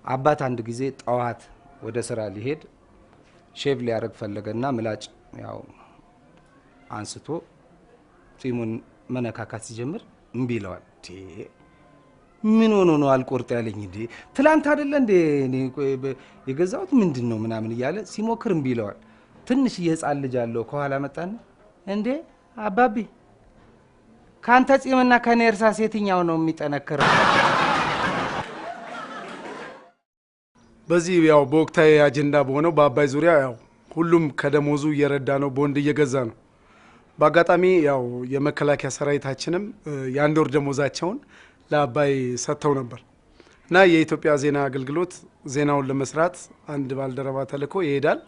አባት አንድ ጊዜ ጠዋት ወደ ስራ ሊሄድ ሼቭ ሊያረግ ፈለገና ምላጭ ያው አንስቶ ጺሙን መነካካት ሲጀምር እምቢ ይለዋል። ምን ሆኖ ነው አልቆርጥ ያለኝ እንዴ? ትላንት አይደለ እንዴ እኔ የገዛሁት ምንድነው ምናምን እያለ ሲሞክር እምቢ ይለዋል። ትንሽ የህፃን ልጅ አለው ከኋላ መጣና እንዴ አባቢ ካንተ ጺምና ከኔ እርሳስ የትኛው ነው የሚጠነክረው? በዚህ ያው በወቅታዊ አጀንዳ በሆነው በአባይ ዙሪያ ያው ሁሉም ከደሞዙ እየረዳ ነው፣ ቦንድ እየገዛ ነው። በአጋጣሚ ያው የመከላከያ ሰራዊታችንም የአንድ ወር ደሞዛቸውን ለአባይ ሰጥተው ነበር እና የኢትዮጵያ ዜና አገልግሎት ዜናውን ለመስራት አንድ ባልደረባ ተልኮ ይሄዳል።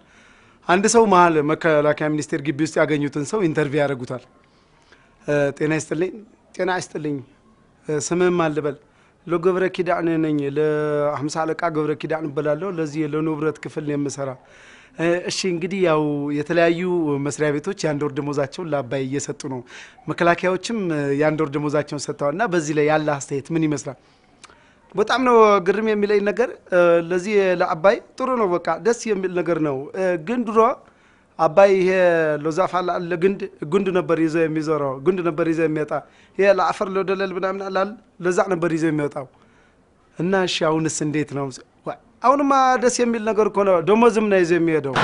አንድ ሰው መሀል መከላከያ ሚኒስቴር ግቢ ውስጥ ያገኙትን ሰው ኢንተርቪው ያደርጉታል። ጤና ይስጥልኝ ስምም አልበል ለገብረ ኪዳን ነኝ ለ50 አለቃ ገብረ ኪዳን እበላለሁ ለዚህ ለንብረት ክፍል ነው የምሰራ። እሺ እንግዲህ ያው የተለያዩ መስሪያ ቤቶች የአንድ ወር ደሞዛቸውን ለአባይ እየሰጡ ነው፣ መከላከያዎችም የአንድ ወር ደሞዛቸውን ሰጥተዋልና በዚህ ላይ ያለ አስተያየት ምን ይመስላል? በጣም ነው ግርም የሚለኝ ነገር ለዚህ ለአባይ ጥሩ ነው፣ በቃ ደስ የሚል ነገር ነው። ግን ድሮ አባይ ይሄ ለዛፋላ ለግንድ ነበር ይዘው የሚዞረው፣ ግንድ ነበር ይዘው የሚወጣ ይሄ ለአፈር ለደለል ምናምን አላል ለዛ ነበር ይዘው የሚወጣው እና እሺ አሁንስ እንዴት ነው? አሁንማ ደስ የሚል ነገር እኮ ነው፣ ደሞዝም ነው ይዘው የሚሄደው።